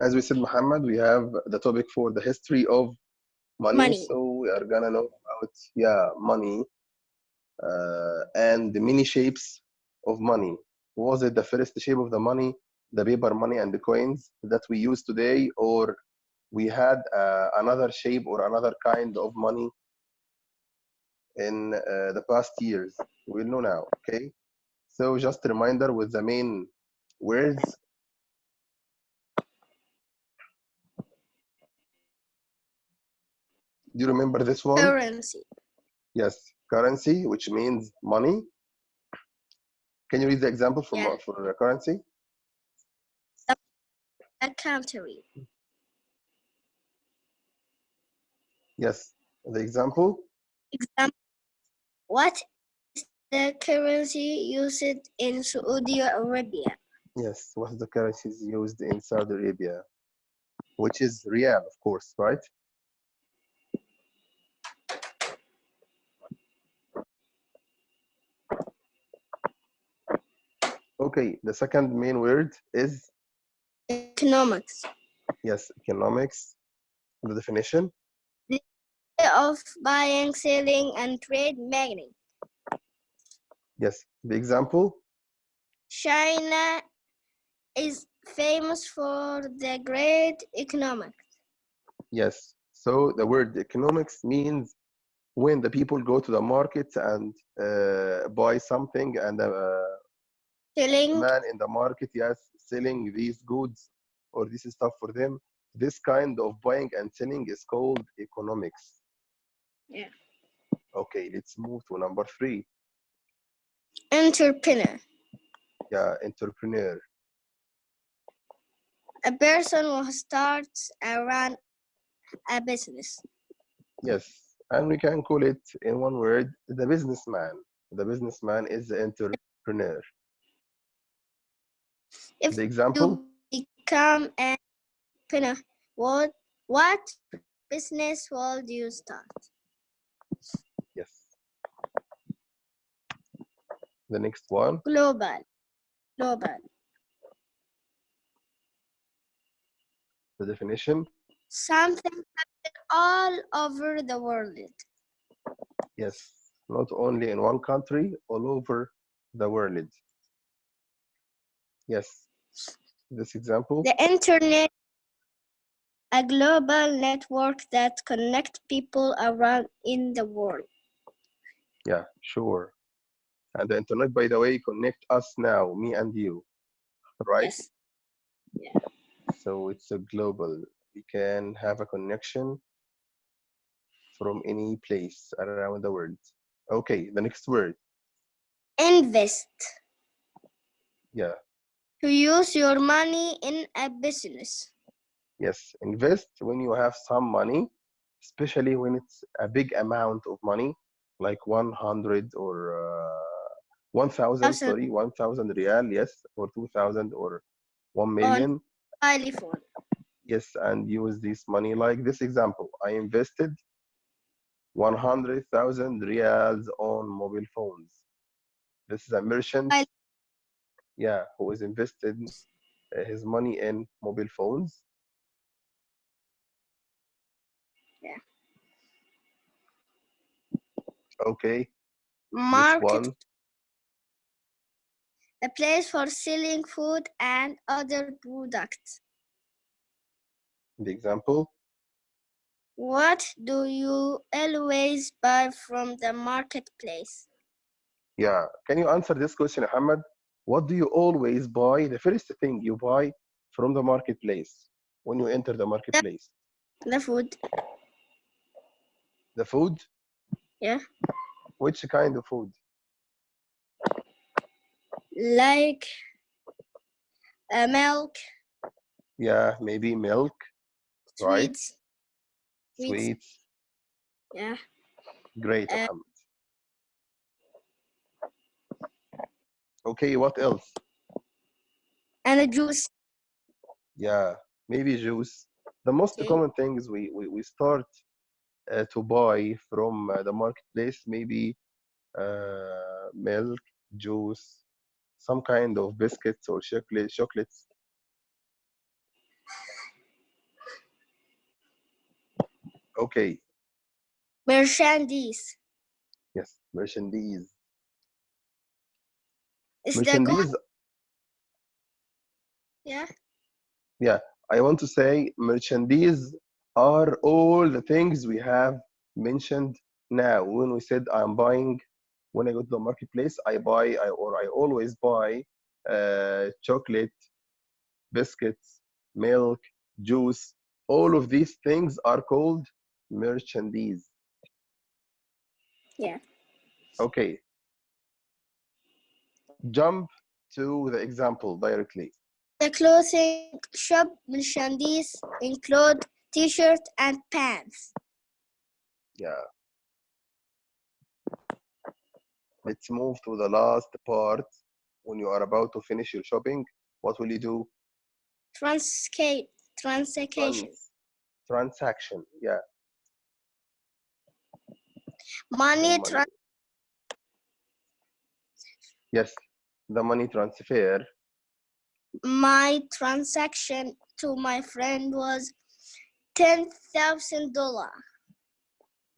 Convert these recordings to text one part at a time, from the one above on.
As we said, Muhammad, we have the topic for the history of money. Money. So we are gonna know about, yeah, money and the many shapes of money. Was it the first shape of the money, the paper money and the coins that we use today, or we had another shape or another kind of money in the past years? We'll know now, okay? So just a reminder with the main words. Do you remember this one? Currency. Yes, currency, which means money. Can you read the example Yeah. for currency? A country. Yes, the example. Example. What is the currency used in Saudi Arabia? Yes, what's the currencies used in Saudi Arabia? Which is real, of course, right? Okay, the second main word is, Economics. yes, economics. The definition. The way of buying, selling, and trade making. Yes, the example. China is famous for the great economics. Yes, so the word economics means when the people go to the market and buy something, and Selling. man in the market, yes, selling these goods or this stuff for them. This kind of buying and selling is called economics. Yeah. Okay, let's move to number 3. Entrepreneur. Yeah, entrepreneur. A person who starts and runs a business. Yes, and we can call it in one word, the businessman. The businessman is the entrepreneur. If The example. you become an entrepreneur, what business will you start? Yes. The next one. Global. The definition. Something happened all over the world. Yes, not only in one country, all over the world. Yes, this example. The internet, a global network that connects people around in the world. Yeah, sure. And the internet, by the way, connect us now, me and you, right? Yes. Yeah. So it's a global. We can have a connection from any place around the world. Okay, the next word. Invest. Yeah, To use your money in a business. yes. Invest when you have some money, especially when it's a big amount of money, like 100 or 1,000, sorry, 1,000 real, yes, or 2,000 or 1 million. On iPhone. Yes, and use this money like this example. I invested 100,000 reals on mobile phones. This is a merchant, yeah, who is invested his money in mobile phones. Yeah. Okay, this Market. one. A place for selling food and other products. The example. What do you always buy from the marketplace? Yeah, can you answer this question, Ahmed? What do you always buy? The first thing you buy from the marketplace when you enter the marketplace? The food. The food? Yeah. Which kind of food? Like milk. Yeah, maybe milk, right? Sweets. Sweets. Yeah. Great, Ahmed. Okay, what else? And a juice. Yeah, maybe juice. The most common things we start to buy from the marketplace, maybe milk, juice, some kind of biscuits or chocolates. Okay. Merchandise Yes. Merchandise. is the good. Merchandise. Yeah. Yeah. I want to say merchandise are all the things we have mentioned now. When we said I'm buying, when I go to the marketplace, I always buy chocolate, biscuits, milk, juice. All of these things are called merchandise. Yeah. Okay, jump to the example directly. The clothing shop merchandise include t-shirts and pants. Yeah, let's move to the last part. When you are about to finish your shopping, what will you do? Transaction. Transaction. Yeah, the Money money. Yes, the money transfer. My transaction to my friend was $10,000.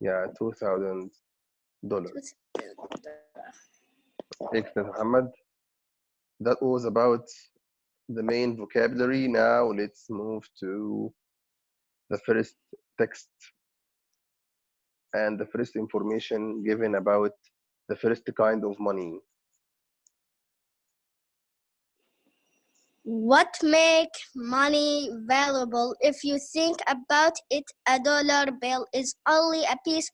Yeah, $2,000. Excellent, Muhammad. That was about the main vocabulary. Now let's move to the first text and the first information given about the first kind of money. What make money valuable? If you think about it, a dollar bill is only a piece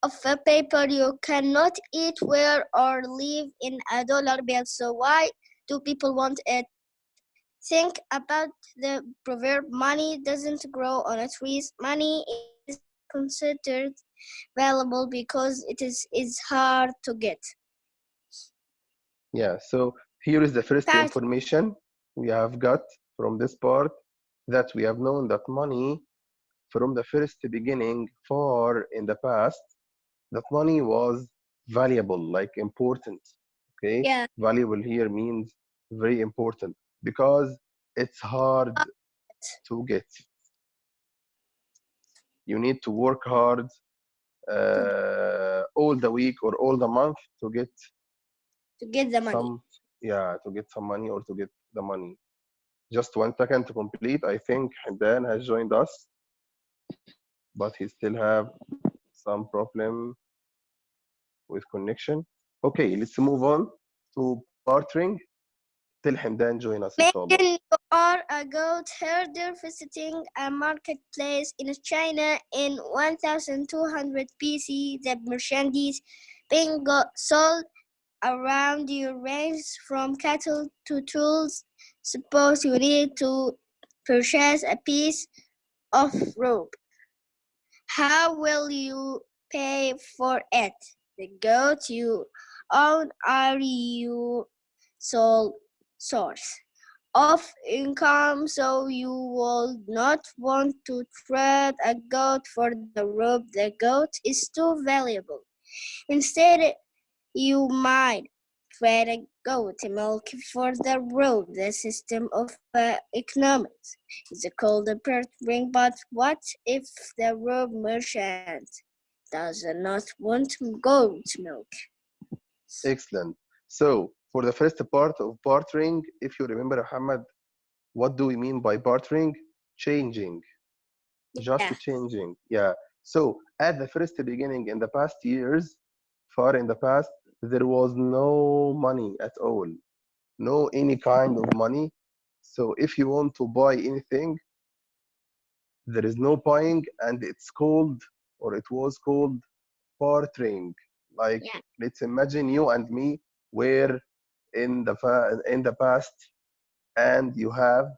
of a paper. You cannot eat, wear, or live in a dollar bill. So why do people want it? Think about the proverb, money doesn't grow on trees. Money is considered valuable because it is hard to get. Yeah, so here is the first Part information we have got from this part, that we have known that money from the first beginning far in the past, that money was valuable, like important. Okay, yeah. valuable here means very important because it's hard to get. You need to work hard To, all the week or all the month to get to get the money. some, yeah, to get some money or to get the money. Just 1 second to complete. I think Dan has joined us, but he still have some problem with connection. Okay, let's move on to bartering. Till Hamdan join us, inshallah. Imagine you are a goat herder visiting a marketplace in China in 1200 BC. The merchandise being sold around you range from cattle to tools. Suppose you need to purchase a piece of rope. How will you pay for it? The goat you own are your sole source of income, so you will not want to trade a goat for the rope. The goat is too valuable. Instead, you might trade a goat milk for the rope. The system of economics is called the bartering. But what if the rope merchant does not want goat milk? Excellent. So for the first part of bartering, if you remember, Muhammad, what do we mean by bartering? Changing, just Yeah, changing. Yeah. So at the first beginning in the past years, far in the past, there was no money at all, no any kind of money. So if you want to buy anything, there is no buying, and it's called, or it was called, bartering. Like, yeah, let's imagine you and me were in the past, and you have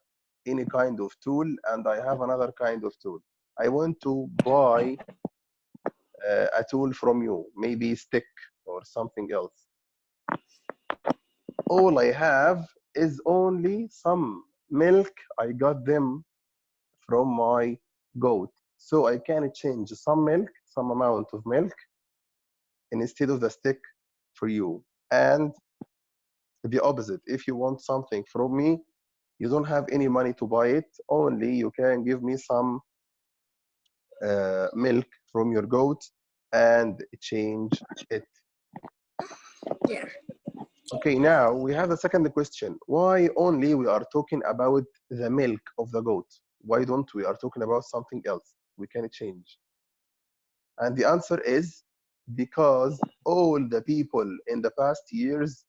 any kind of tool and I have another kind of tool. I want to buy a tool from you, maybe stick or something else. All I have is only some milk. I got them from my goat. So I can change some milk, some amount of milk, instead of the stick for you. And the opposite, if you want something from me, you don't have any money to buy it, only you can give me some milk from your goat and change it. Yeah. Okay, now we have a second question. Why only we are talking about the milk of the goat? Why don't we are talking about something else? We can change. And the answer is because all the people in the past years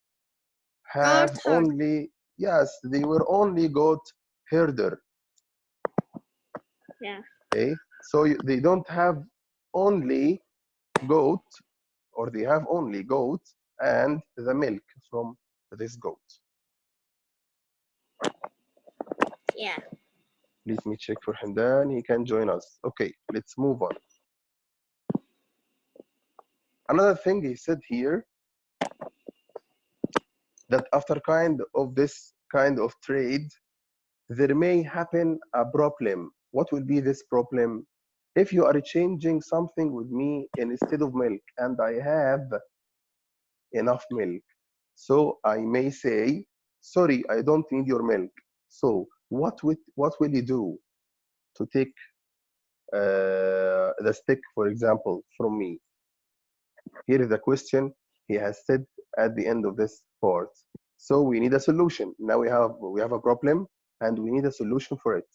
have Goat heart. only, yes, they were only goat herder. Yeah. Okay, so they don't have only goat, or they have only goat and the milk from this goat. Yeah. Let me check for Hamdan. He can join us. Okay, let's move on. Another thing he said here, that after kind of this kind of trade, there may happen a problem. What will be this problem? If you are changing something with me instead of milk and I have enough milk, so I may say, sorry, I don't need your milk. So what will you do to take the stick, for example, from me? Here is the question he has said at the end of this part. So we need a solution. Now we have a problem and we need a solution for it.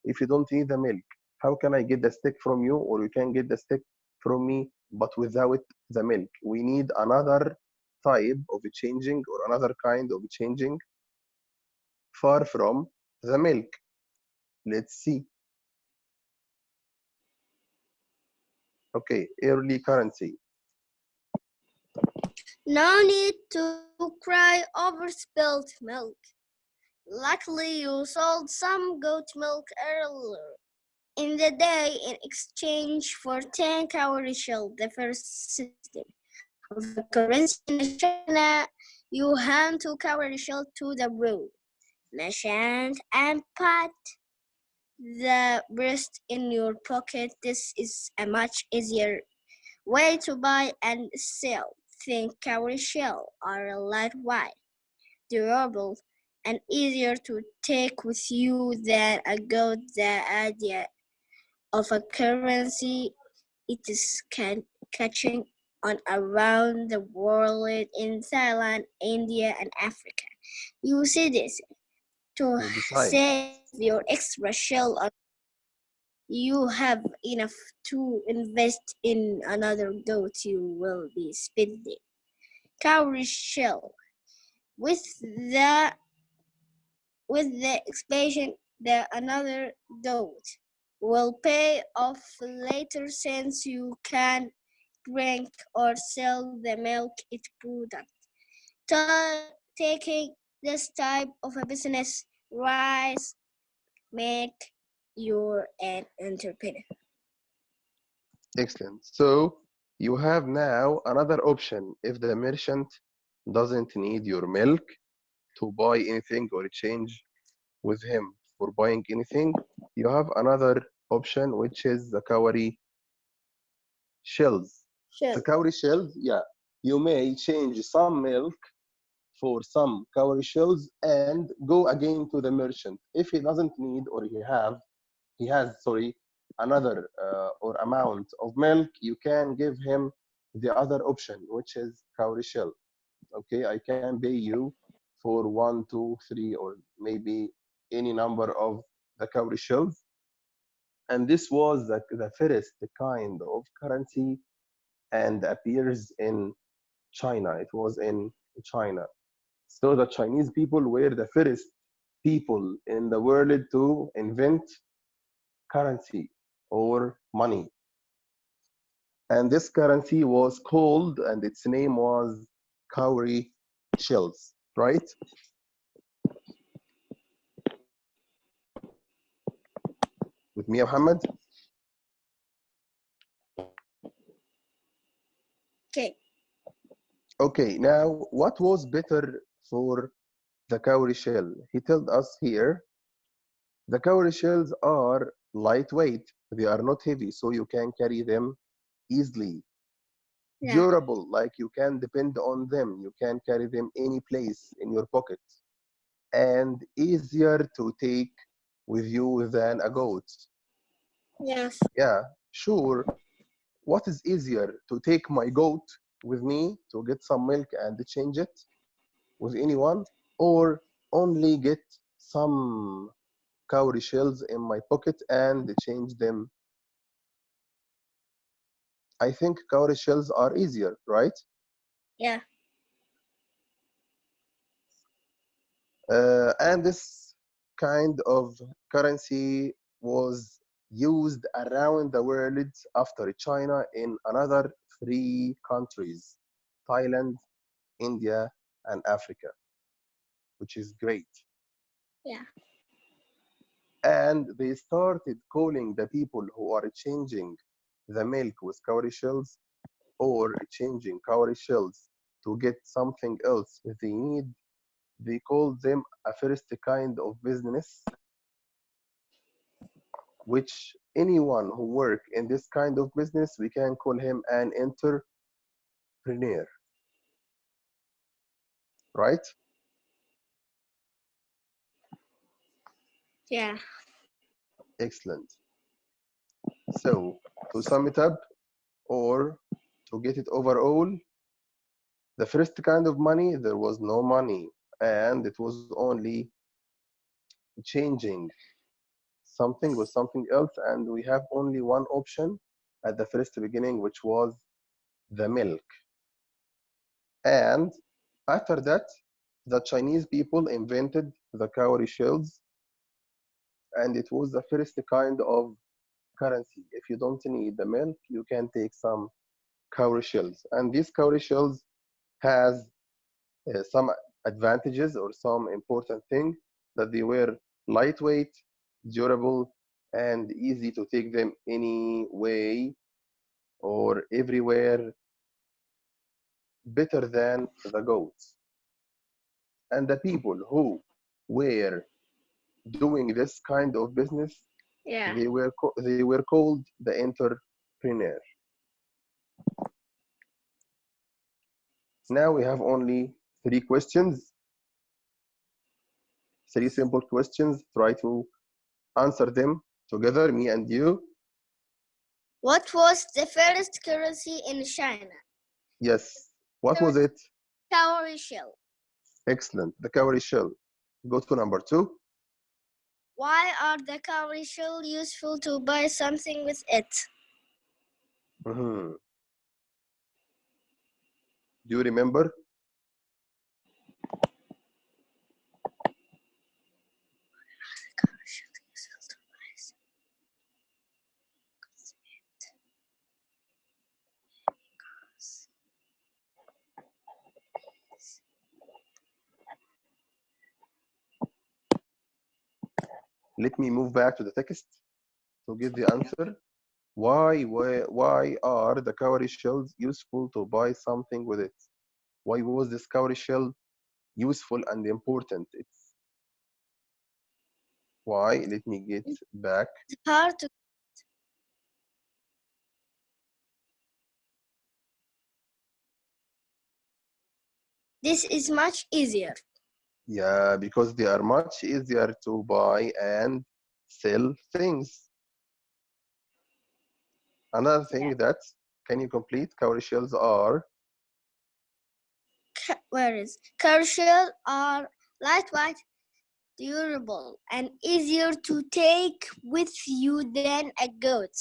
If you don't need the milk, how can I get the stick from you, or you can get the stick from me but without the milk? We need another type of changing, or another kind of changing far from the milk. Let's see. Okay, early currency. No need to cry over spilled milk. Luckily, you sold some goat milk earlier in the day in exchange for 10 cowrie shell. The first system of a currency in China, you hand 2 cowrie shell to the road merchant and put the rest in your pocket. This is a much easier way to buy and sell. Think cowrie shell are lightweight, durable, and easier to take with you than a goat. The idea of a currency it is catching on around the world in Thailand, India, and Africa. You see this to Besides, save your extra shell. You have enough to invest in another goat. You will be spending cowrie shell with the expansion that another goat will pay off later since you can drink or sell the milk it product. Taking this type of a business rise make you an entrepreneur. excellent. So you have now another option. If the merchant doesn't need your milk to buy anything or change with him for buying anything, you have another option, which is the cowrie shells. The Shell. cowrie shells, yeah, you may change some milk for some cowrie shells and go again to the merchant. If he doesn't need, or he has, sorry, another or amount of milk, you can give him the other option, which is cowrie shell. Okay, I can pay you for 1, 2, 3, or maybe any number of the cowrie shells. And this was the first kind of currency and appears in China. It was in China. So the Chinese people were the first people in the world to invent currency or money. And this currency was called, and its name was cowrie shells, right? With me, Muhammad? Okay. Okay, now what was better for the cowrie shell? He told us here the cowrie shells are lightweight, they are not heavy, so you can carry them easily. Yeah. Durable, like you can depend on them, you can carry them any place in your pocket, and easier to take with you than a goat. Yes. Yeah, sure what is easier, to take my goat with me to get some milk and change it with anyone, or only get some cowrie shells in my pocket and change them? I think cowrie shells are easier, right? Yeah. And this kind of currency was used around the world after China in another three countries: Thailand, India, and Africa, which is great. Yeah. And they started calling the people who are changing the milk with cowrie shells or changing cowrie shells to get something else they need. They called them a first kind of business, which anyone who work in this kind of business, we can call him an entrepreneur, right? Yeah. Excellent. So to sum it up or to get it overall, the first kind of money, there was no money, and it was only changing something with something else, and we have only one option at the first beginning, which was the milk. And after that, the Chinese people invented the cowrie shells, and it was the first kind of currency. If you don't need the milk, you can take some cowrie shells, and these cowrie shells has some advantages or some important thing, that they were lightweight, durable, and easy to take them any way or everywhere, better than the goats. And the people who were doing this kind of business, Yeah. they were called the entrepreneur. Now we have only three questions, three simple questions. Try to answer them together, me and you. What was the first currency in China? Yes. What was it? Cowrie shell. Excellent. The cowrie shell. Go to number two. Why are the cowrie shell useful to buy something with it? Mhm. Do you remember? Let me move back to the text to get the answer. Why are the cowrie shells useful to buy something with it? Why was this cowrie shell useful and important? It's why. Let me get back. It's hard to. This is much easier. Yeah, because they are much easier to buy and sell things. Another thing that, can you complete? Cowrie shells are, Cowrie shell are lightweight, durable, and easier to take with you than a goat.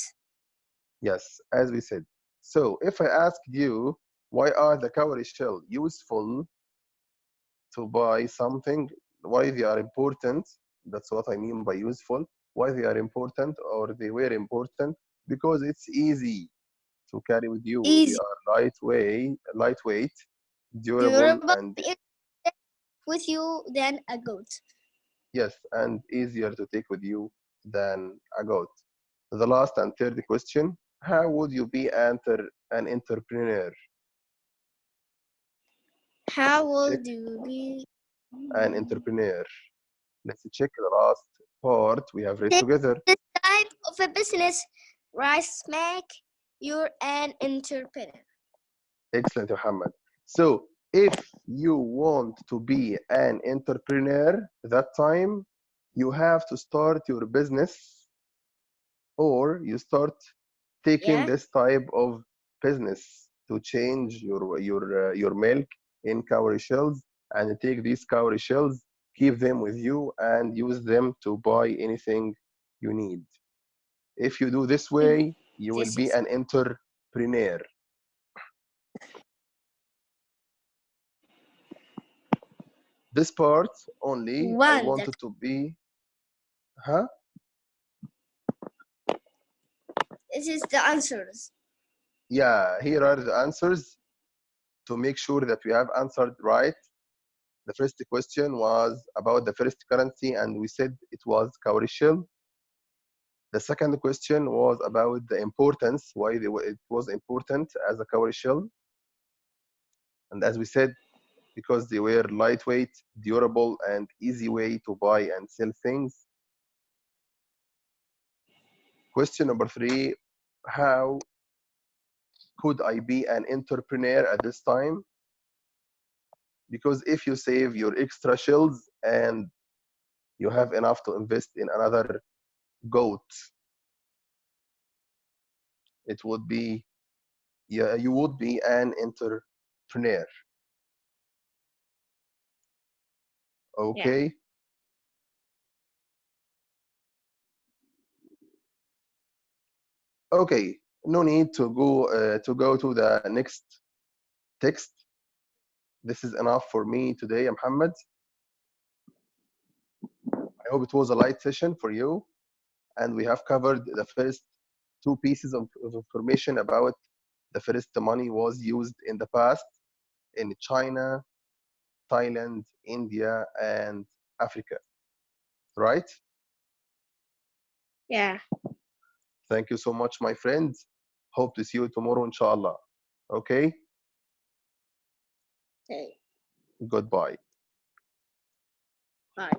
yes, as we said. So if I asked you, why are the cowrie shell useful to buy something? Why they are important? That's what I mean by useful. Why they are important or they were important? Because it's easy to carry with you. They Easy, are lightweight, durable, durable, and and with you than a goat. yes, and easier to take with you than a goat. The last and third question, how would you be an entrepreneur? How Check would you be? an entrepreneur. Let's check the last part we have read This together. type of a business, rice make you're an entrepreneur. Excellent, Muhammad. So if you want to be an entrepreneur, that time you have to start your business or you start taking Yeah. this type of business to change your milk in cowrie shells, and take these cowrie shells, keep them with you, and use them to buy anything you need. If you do this way, you will This be is an entrepreneur. This part only I one that wanted to be, huh? this is the answers. Yeah, here are the answers to make sure that we have answered right. The first question was about the first currency, and we said it was cowrie shell. The second question was about the importance, why it was important as a cowrie shell. And as we said, because they were lightweight, durable, and easy way to buy and sell things. Question number three, how could I be an entrepreneur at this time? Because if you save your extra shells and you have enough to invest in another goat, it would be, yeah, you would be an entrepreneur. Yeah. Okay. Okay. No need to go to the next text. This is enough for me today, Muhammad. I hope it was a light session for you, and we have covered the first two pieces of information about the first money was used in the past in China, Thailand, India, and Africa. Right? Yeah. Thank you so much, my friends. Hope to see you tomorrow, inshallah. Okay? Okay. Goodbye. Bye.